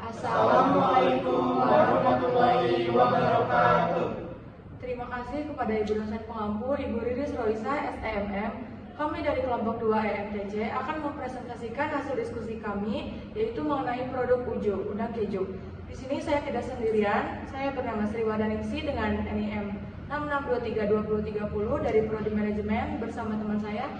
Assalamualaikum warahmatullahi wabarakatuh. Terima kasih kepada Ibu dosen pengampu, Ibu Riris Roisa, STMM. Kami dari kelompok 2 EMTC akan mempresentasikan hasil diskusi kami, yaitu mengenai produk Ujo, udang keju. Di sini saya tidak sendirian, saya bernama Sri Wadaningsi dengan NIM 66232030 dari Prodi Manajemen bersama teman saya.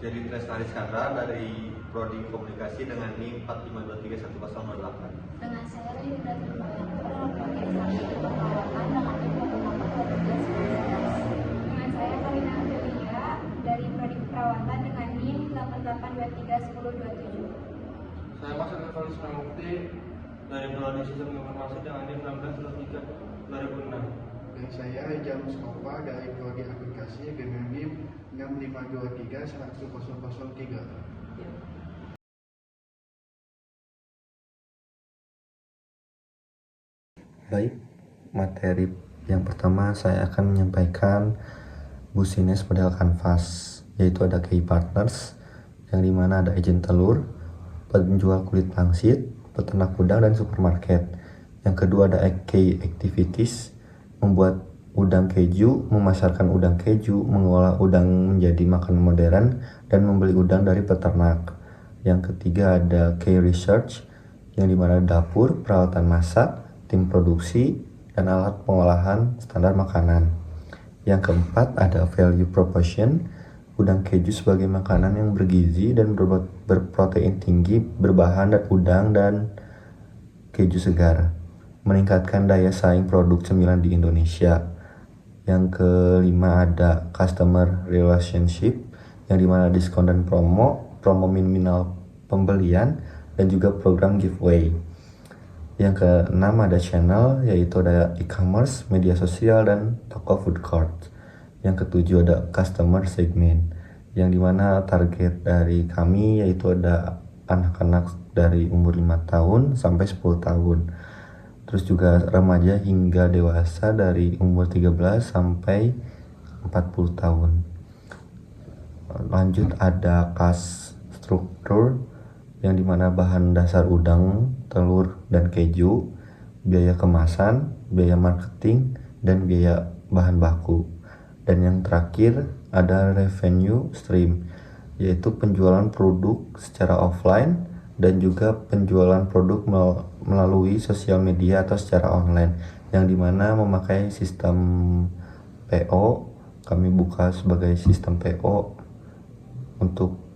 Jadi Tresnari Sandra dari Prodi Komunikasi dengan NIM 45231008. Dengan saya Linda Terbayanto dalam organisasi keperawatan dengan NIM 881219. Dengan saya Karina Adelia dari Prodi Keperawatan dengan NIM 88231027. Saya Mas Alkalis Mukti dari Prodi Sistem Informasi dengan NIM 1623 2006. Dan saya Rijal Mustafa dari Prodi Aplikasi dengan NIM 65231003. Baik, materi yang pertama saya akan menyampaikan business model canvas, yaitu ada key partners, yang dimana ada agen telur, penjual kulit pangsit, peternak udang, dan supermarket. Yang kedua ada key activities, membuat udang keju, memasarkan udang keju, mengolah udang menjadi makanan modern, dan membeli udang dari peternak. Yang ketiga ada key research, yang dimana dapur, peralatan masak, tim produksi, dan alat pengolahan standar makanan. Yang keempat ada value proposition, udang keju sebagai makanan yang bergizi dan berprotein tinggi, berbahan dan udang dan keju segar, meningkatkan daya saing produk cemilan di Indonesia. Yang kelima ada customer relationship, yang dimana diskon dan promo minimal pembelian, dan juga program giveaway. Yang keenam ada channel, yaitu ada e-commerce, media sosial, dan toko food court. Yang ketujuh ada customer segment, yang dimana target dari kami yaitu ada anak-anak dari umur 5 tahun sampai 10 tahun. Terus juga remaja hingga dewasa dari umur 13 sampai 40 tahun. Lanjut ada cost structure, yang dimana bahan dasar udang, telur, dan keju, biaya kemasan, biaya marketing, dan biaya bahan baku. Dan yang terakhir ada revenue stream, yaitu penjualan produk secara offline dan juga penjualan produk melalui sosial media atau secara online, yang dimana memakai sistem PO. Kami buka sebagai sistem PO untuk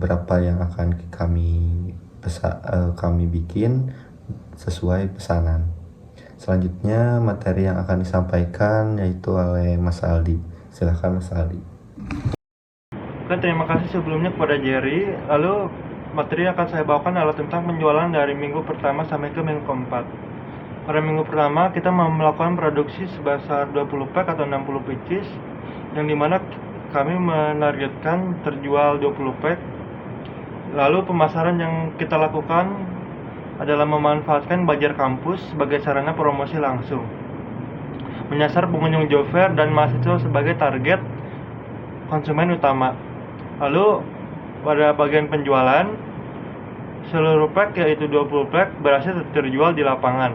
berapa yang akan kami bikin sesuai pesanan. Selanjutnya materi yang akan disampaikan yaitu oleh Mas Aldi. Silahkan Mas Aldi. Oke, terima kasih sebelumnya kepada Jerry. Lalu materi yang akan saya bawakan adalah tentang penjualan dari minggu pertama sampai ke minggu keempat. Pada minggu pertama kita melakukan produksi sebesar 20 pack atau 60 pieces, yang dimana kami menargetkan terjual 20 pack. Lalu pemasaran yang kita lakukan adalah memanfaatkan bazar kampus sebagai sarana promosi langsung, menyasar pengunjung job fair dan mahasiswa sebagai target konsumen utama. Lalu pada bagian penjualan, seluruh pack yaitu 20 pack berhasil terjual di lapangan,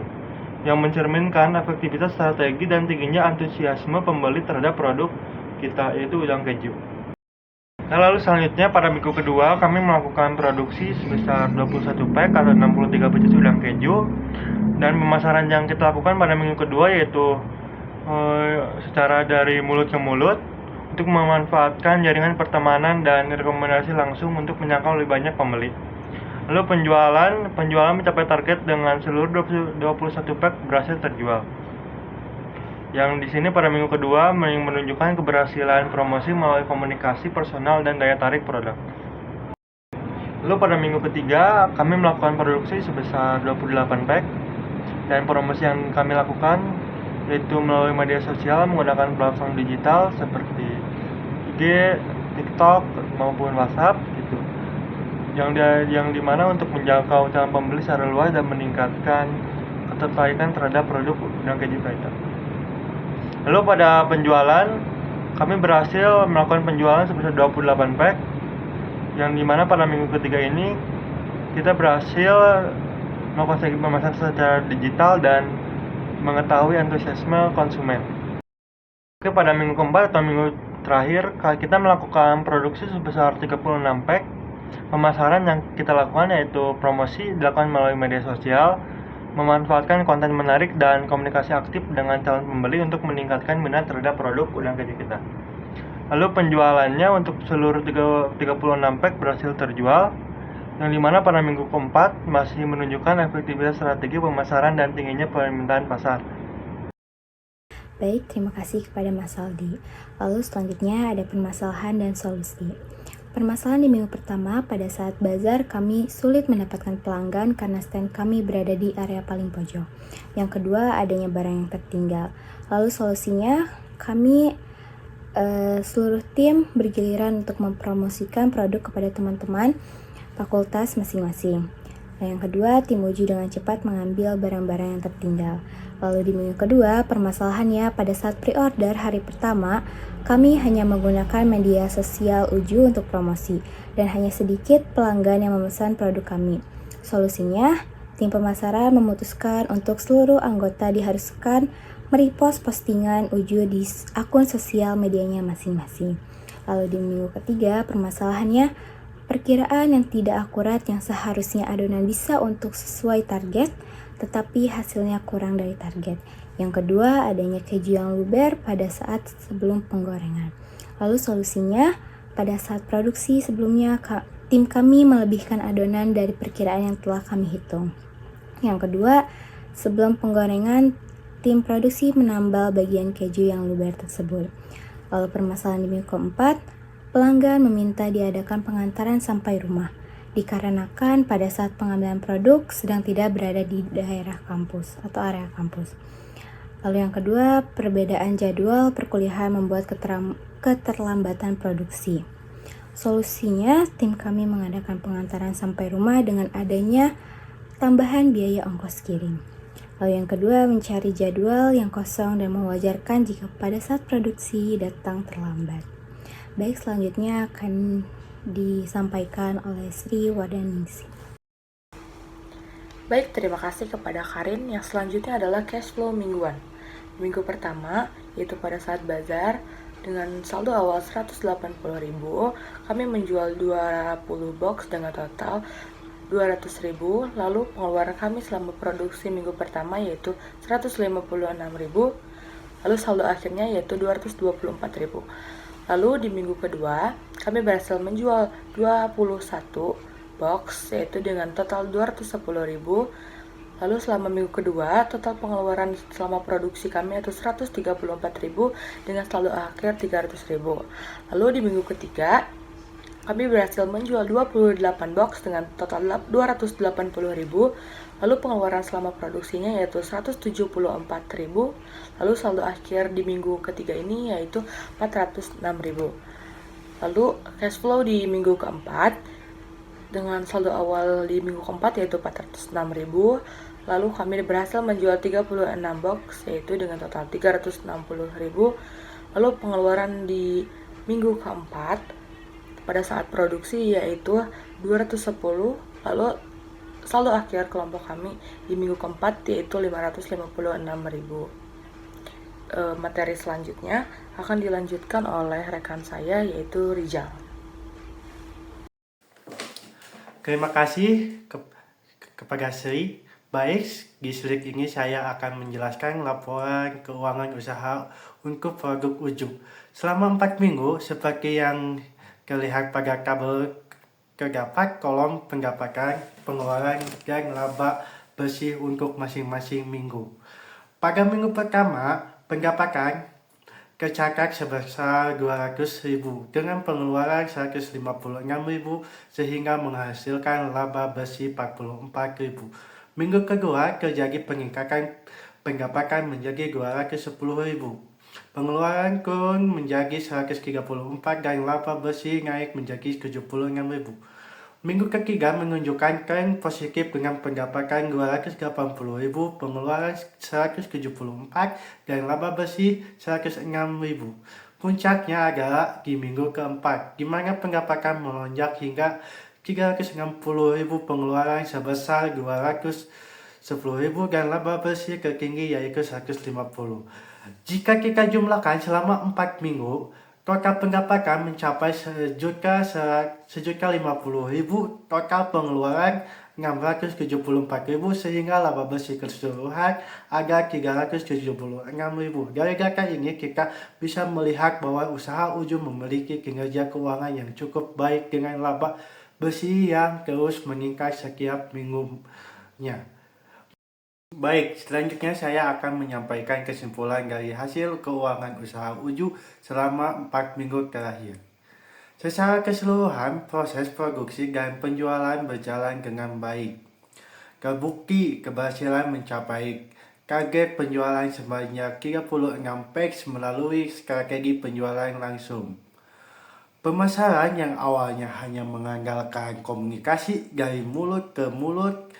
yang mencerminkan efektivitas strategi dan tingginya antusiasme pembeli terhadap produk kita, yaitu udang keju. Nah, lalu selanjutnya pada minggu kedua kami melakukan produksi sebesar 21 pack atau 63 pieces udang keju, dan pemasaran yang kita lakukan pada minggu kedua yaitu secara dari mulut ke mulut, untuk memanfaatkan jaringan pertemanan dan rekomendasi langsung untuk menjangkau lebih banyak pembeli. Lalu penjualan mencapai target dengan seluruh 21 pack berhasil terjual. Yang di sini pada minggu kedua menunjukkan keberhasilan promosi melalui komunikasi personal dan daya tarik produk. Lalu pada minggu ketiga kami melakukan produksi sebesar 28 pack, dan promosi yang kami lakukan yaitu melalui media sosial menggunakan platform digital seperti IG, TikTok maupun WhatsApp gitu. Yang dimana untuk menjangkau calon pembeli secara luas dan meningkatkan ketertarikan terhadap produk udang keju kita. Lalu pada penjualan, kami berhasil melakukan penjualan sebesar 28 pack, yang dimana pada minggu ketiga ini kita berhasil melakukan strategi pemasaran secara digital, dan mengetahui antusiasme konsumen. Oke, pada minggu keempat atau minggu terakhir, kita melakukan produksi sebesar 36 pack. Pemasaran yang kita lakukan yaitu promosi dilakukan melalui media sosial, memanfaatkan konten menarik dan komunikasi aktif dengan calon pembeli untuk meningkatkan minat terhadap produk udang keju kita. Lalu penjualannya untuk seluruh 36 pack berhasil terjual, yang dimana pada minggu keempat masih menunjukkan efektivitas strategi pemasaran dan tingginya permintaan pasar. Baik, terima kasih kepada Mas Aldi. Lalu selanjutnya ada permasalahan dan solusi. Permasalahan di minggu pertama, pada saat bazar kami sulit mendapatkan pelanggan karena stand kami berada di area paling pojok. Yang kedua, adanya barang yang tertinggal. Lalu solusinya, kami seluruh tim bergiliran untuk mempromosikan produk kepada teman-teman fakultas masing-masing. Nah, yang kedua, tim uji dengan cepat mengambil barang-barang yang tertinggal. Lalu di minggu kedua, permasalahannya pada saat pre-order hari pertama, kami hanya menggunakan media sosial uju untuk promosi, dan hanya sedikit pelanggan yang memesan produk kami. Solusinya, tim pemasaran memutuskan untuk seluruh anggota diharuskan merepost postingan uju di akun sosial medianya masing-masing. Lalu di minggu ketiga, permasalahannya perkiraan yang tidak akurat yang seharusnya adonan bisa untuk sesuai target, tetapi hasilnya kurang dari target. Yang kedua, adanya keju yang luber pada saat sebelum penggorengan. Lalu solusinya, pada saat produksi sebelumnya, tim kami melebihkan adonan dari perkiraan yang telah kami hitung. Yang kedua, sebelum penggorengan, tim produksi menambal bagian keju yang luber tersebut. Lalu permasalahan di minggu keempat, pelanggan meminta diadakan pengantaran sampai rumah, dikarenakan pada saat pengambilan produk sedang tidak berada di daerah kampus atau area kampus. Lalu yang kedua, perbedaan jadwal perkuliahan membuat keterlambatan produksi. Solusinya, tim kami mengadakan pengantaran sampai rumah dengan adanya tambahan biaya ongkos kirim. Lalu yang kedua, mencari jadwal yang kosong dan mewajarkan jika pada saat produksi datang terlambat. Baik, selanjutnya akan disampaikan oleh Sri Wardaningsi. Baik, terima kasih kepada Karin. Yang selanjutnya adalah cash flow mingguan. Minggu pertama, yaitu pada saat bazar, dengan saldo awal 180.000, kami menjual 20 box dengan total 200.000. Lalu pengeluaran kami selama produksi minggu pertama yaitu 156.000. Lalu saldo akhirnya yaitu 224.000. Lalu di minggu kedua, kami berhasil menjual 21 box yaitu dengan total 210.000. Lalu selama minggu kedua, total pengeluaran selama produksi kami yaitu 134.000 dengan saldo akhir 300.000. Lalu di minggu ketiga, kami berhasil menjual 28 box dengan total 280.000. Lalu pengeluaran selama produksinya yaitu 174.000. Lalu saldo akhir di minggu ketiga ini yaitu 406.000. Lalu cash flow di minggu keempat dengan saldo awal di minggu keempat yaitu 406.000. Lalu kami berhasil menjual 36 box yaitu dengan total 360.000. Lalu pengeluaran di minggu keempat pada saat produksi yaitu 210. Lalu saldo akhir kelompok kami di minggu keempat yaitu 556.000. Materi selanjutnya akan dilanjutkan oleh rekan saya yaitu Rizal. Terima kasih kepada Sri. Baik, di slide ini saya akan menjelaskan laporan keuangan usaha untuk produk ujung. Selama 4 minggu, seperti yang terlihat pada tabel, terdapat kolom pendapatan, pengeluaran, dan laba bersih untuk masing-masing minggu. Pada minggu pertama, pendapatan tercatat sebesar 200.000 dengan pengeluaran 156.000 sehingga menghasilkan laba bersih 44.000. Minggu kedua terjadi peningkatan pendapatan menjadi 210.000. Pengeluaran turun menjadi 134 dan laba bersih naik menjadi 76.000. Minggu ketiga menunjukkan tren positif dengan pendapatan 280.000, pengeluaran 174 dan laba bersih 106.000. Puncaknya adalah di minggu keempat, di mana pendapatan melonjak hingga 360.000 pengeluaran sebesar 210.000 dan laba bersih tertinggi yaitu 150. Jika kita jumlahkan selama 4 minggu, total pendapatan mencapai 1.050.000, total pengeluaran 674.000 sehingga laba bersih keseluruhan ada 376.000. Dari data ini kita bisa melihat bahwa usaha Uju memiliki kinerja keuangan yang cukup baik dengan laba bersih yang terus meningkat setiap minggunya. Baik, selanjutnya saya akan menyampaikan kesimpulan dari hasil keuangan usaha Uju selama 4 minggu terakhir. Secara keseluruhan, proses produksi dan penjualan berjalan dengan baik. Terbukti keberhasilan mencapai target penjualan sebanyak 36 packs melalui strategi penjualan langsung. Pemasaran yang awalnya hanya mengandalkan komunikasi dari mulut ke mulut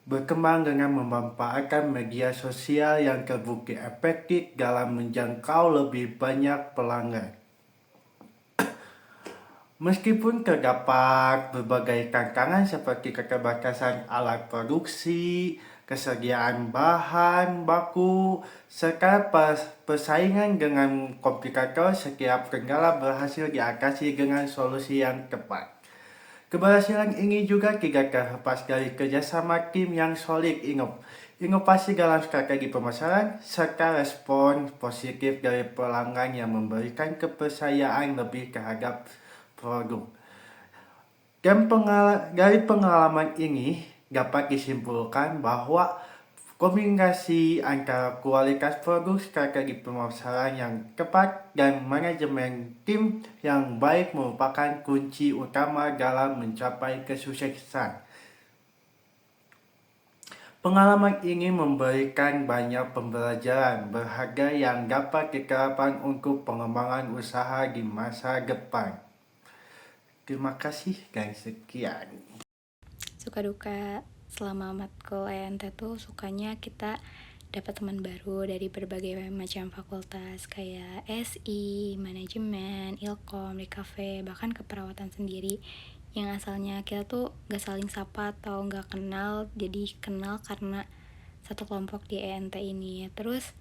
berkembang dengan memanfaatkan media sosial yang terbukti efektif dalam menjangkau lebih banyak pelanggan. Meskipun terdapat berbagai tantangan seperti keterbatasan alat produksi, kesediaan bahan baku, serta persaingan dengan kompetitor, setiap kendala berhasil diatasi dengan solusi yang tepat. Keberhasilan ini juga tidak terlepas dari kerjasama tim yang solid, inovasi dalam strategi pemasaran, serta respon positif dari pelanggan yang memberikan kepercayaan lebih terhadap produk. Dan dari pengalaman ini dapat disimpulkan bahwa kombinasi antara kualitas produk, strategi pemasaran yang tepat, dan manajemen tim yang baik merupakan kunci utama dalam mencapai kesuksesan. Pengalaman ini memberikan banyak pembelajaran berharga yang dapat diterapkan untuk pengembangan usaha di masa depan. Terima kasih dan sekian. Suka duka selama matkul ENT tuh sukanya kita dapat teman baru dari berbagai macam fakultas kayak SI, manajemen, Ilkom, DKV, bahkan keperawatan sendiri yang asalnya kita tuh gak saling sapa atau gak kenal, jadi kenal karena satu kelompok di ENT ini. Terus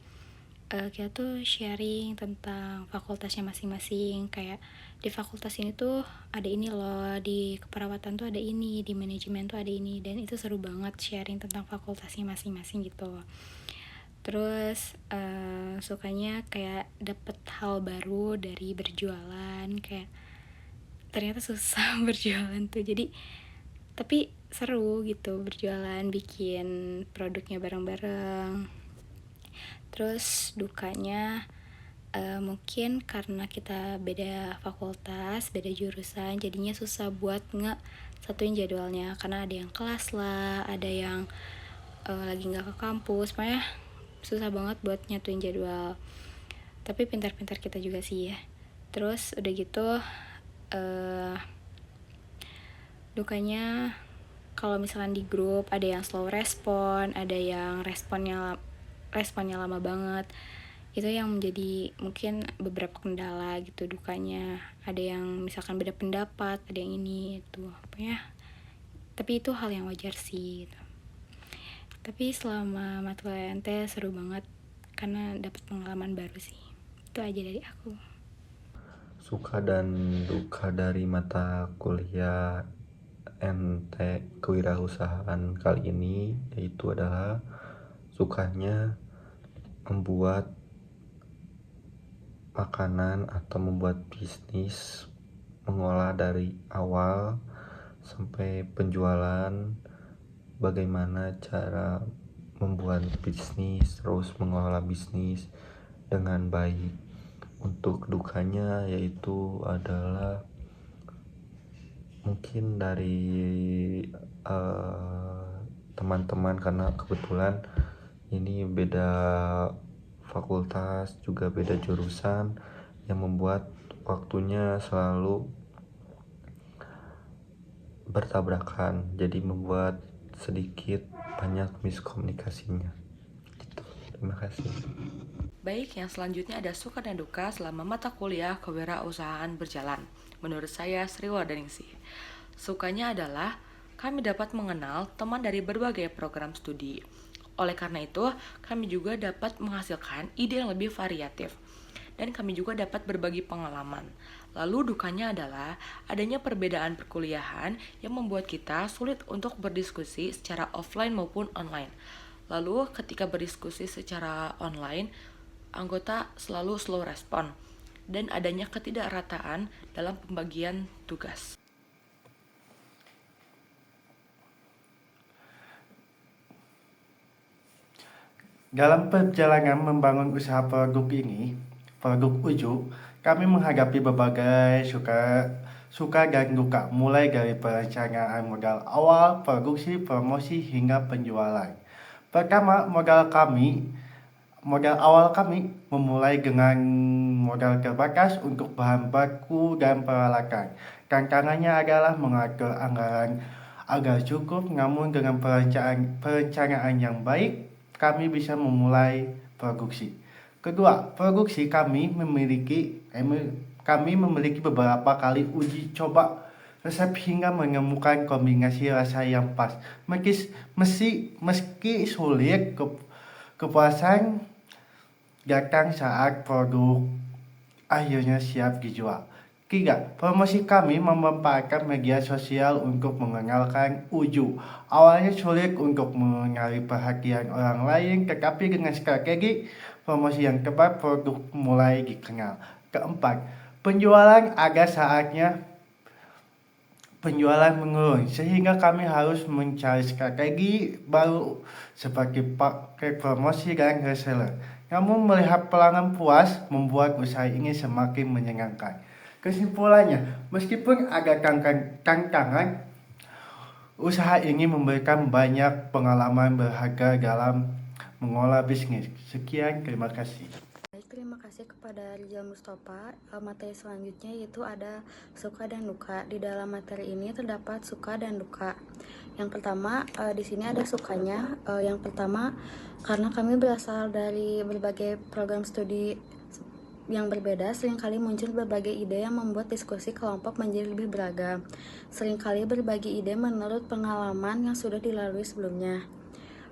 kita tuh sharing tentang fakultasnya masing-masing, kayak di fakultas ini tuh ada ini loh, di keperawatan tuh ada ini, di manajemen tuh ada ini, dan itu seru banget sharing tentang fakultasnya masing-masing gitu. Terus sukanya kayak dapet hal baru dari berjualan, kayak ternyata susah berjualan tuh, jadi tapi seru gitu berjualan, bikin produknya bareng-bareng. Terus dukanya mungkin karena kita beda fakultas, beda jurusan, jadinya susah buat satuin jadwalnya, karena ada yang kelas lah, ada yang lagi nggak ke kampus, makanya susah banget buat nyatuin jadwal. Tapi pintar-pintar kita juga sih ya. Terus udah gitu dukanya kalau misalkan di grup ada yang slow respon, ada yang responnya lama banget. Itu yang menjadi mungkin beberapa kendala gitu dukanya. Ada yang misalkan beda pendapat, ada yang ini itu apa ya. Tapi itu hal yang wajar sih gitu. Tapi selama matkul ENT seru banget karena dapat pengalaman baru sih. Itu aja dari aku. Suka dan duka dari mata kuliah ENT kewirausahaan kali ini yaitu adalah sukanya membuat makanan atau membuat bisnis, mengolah dari awal sampai penjualan, bagaimana cara membuat bisnis, terus mengelola bisnis dengan baik. Untuk dukanya yaitu adalah mungkin dari teman-teman, karena kebetulan ini beda fakultas juga beda jurusan yang membuat waktunya selalu bertabrakan, jadi membuat sedikit banyak miskomunikasinya gitu. Terima kasih. Baik, yang selanjutnya ada suka dan duka selama mata kuliah kewirausahaan berjalan. Menurut saya, Sriwadaningsih. Sukanya adalah kami dapat mengenal teman dari berbagai program studi. Oleh karena itu, kami juga dapat menghasilkan ide yang lebih variatif. Dan kami juga dapat berbagi pengalaman. Lalu dukanya adalah adanya perbedaan perkuliahan yang membuat kita sulit untuk berdiskusi secara offline maupun online. Lalu ketika berdiskusi secara online, anggota selalu slow respon dan adanya ketidakrataan dalam pembagian tugas. Dalam perjalanan membangun usaha produk ini, produk Uju, kami menghadapi berbagai suka dan duka, mulai dari perencanaan modal awal, produksi, promosi, hingga penjualan. Pertama, modal awal kami memulai dengan modal terbatas untuk bahan baku dan peralatan. Tantangannya adalah mengatur anggaran agar cukup, namun dengan perencanaan yang baik, kami bisa memulai produksi. Kedua, produksi kami memiliki beberapa kali uji coba resep hingga menemukan kombinasi rasa yang pas. Meski sulit, kepuasan datang saat produk akhirnya siap dijual. Tiga, promosi kami memanfaatkan media sosial untuk mengenalkan Uju. Awalnya sulit untuk menarik perhatian orang lain, tetapi dengan strategi promosi yang tepat, produk mulai dikenal. Keempat, penjualan menurun, sehingga kami harus mencari strategi baru seperti pakai promosi dan reseller. Namun melihat pelanggan puas membuat usaha ini semakin menyenangkan. Kesimpulannya, meskipun ada tantangan, usaha ini memberikan banyak pengalaman berharga dalam mengolah bisnis. Sekian, terima kasih. Baik, terima kasih kepada Rizal Mustafa. Materi selanjutnya yaitu ada suka dan duka. Di dalam materi ini terdapat suka dan duka. Yang pertama, di sini ada sukanya. Yang pertama, karena kami berasal dari berbagai program studi yang berbeda, seringkali muncul berbagai ide yang membuat diskusi kelompok menjadi lebih beragam. Seringkali berbagi ide menurut pengalaman yang sudah dilalui sebelumnya.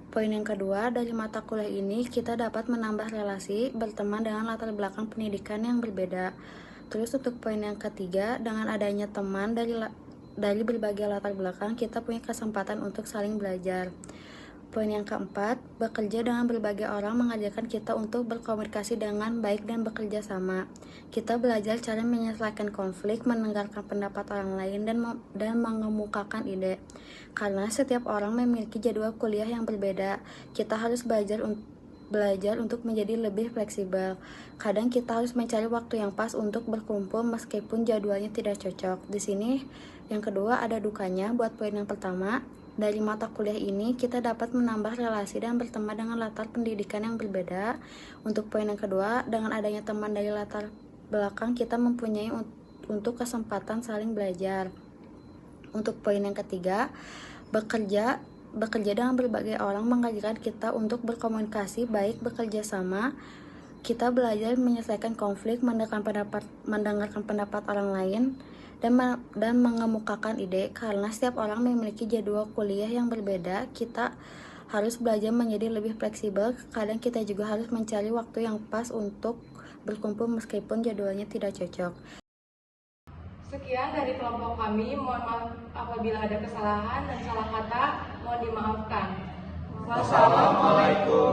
Poin yang kedua, dari mata kuliah ini kita dapat menambah relasi berteman dengan latar belakang pendidikan yang berbeda. Terus untuk poin yang ketiga, dengan adanya teman dari berbagai latar belakang, kita punya kesempatan untuk saling belajar. Poin yang keempat, bekerja dengan berbagai orang mengajarkan kita untuk berkomunikasi dengan baik dan bekerja sama. Kita belajar cara menyelesaikan konflik, mendengarkan pendapat orang lain, dan mengemukakan ide. Karena setiap orang memiliki jadwal kuliah yang berbeda, kita harus belajar untuk menjadi lebih fleksibel. Kadang kita harus mencari waktu yang pas untuk berkumpul meskipun jadwalnya tidak cocok. Di sini yang kedua ada dukanya. Buat poin yang pertama, dari mata kuliah ini kita dapat menambah relasi dan berteman dengan latar pendidikan yang berbeda. Untuk poin yang kedua, dengan adanya teman dari latar belakang kita mempunyai untuk kesempatan saling belajar. Untuk poin yang ketiga, bekerja dengan berbagai orang mengajarkan kita untuk berkomunikasi baik, bekerja sama. Kita belajar menyelesaikan konflik, mendengarkan pendapat orang lain, dan mengemukakan ide. Karena setiap orang memiliki jadwal kuliah yang berbeda, kita harus belajar menjadi lebih fleksibel. Kadang kita juga harus mencari waktu yang pas untuk berkumpul meskipun jadwalnya tidak cocok. Sekian dari kelompok kami. Mohon maaf apabila ada kesalahan dan salah kata, mohon dimaafkan. Wassalamualaikum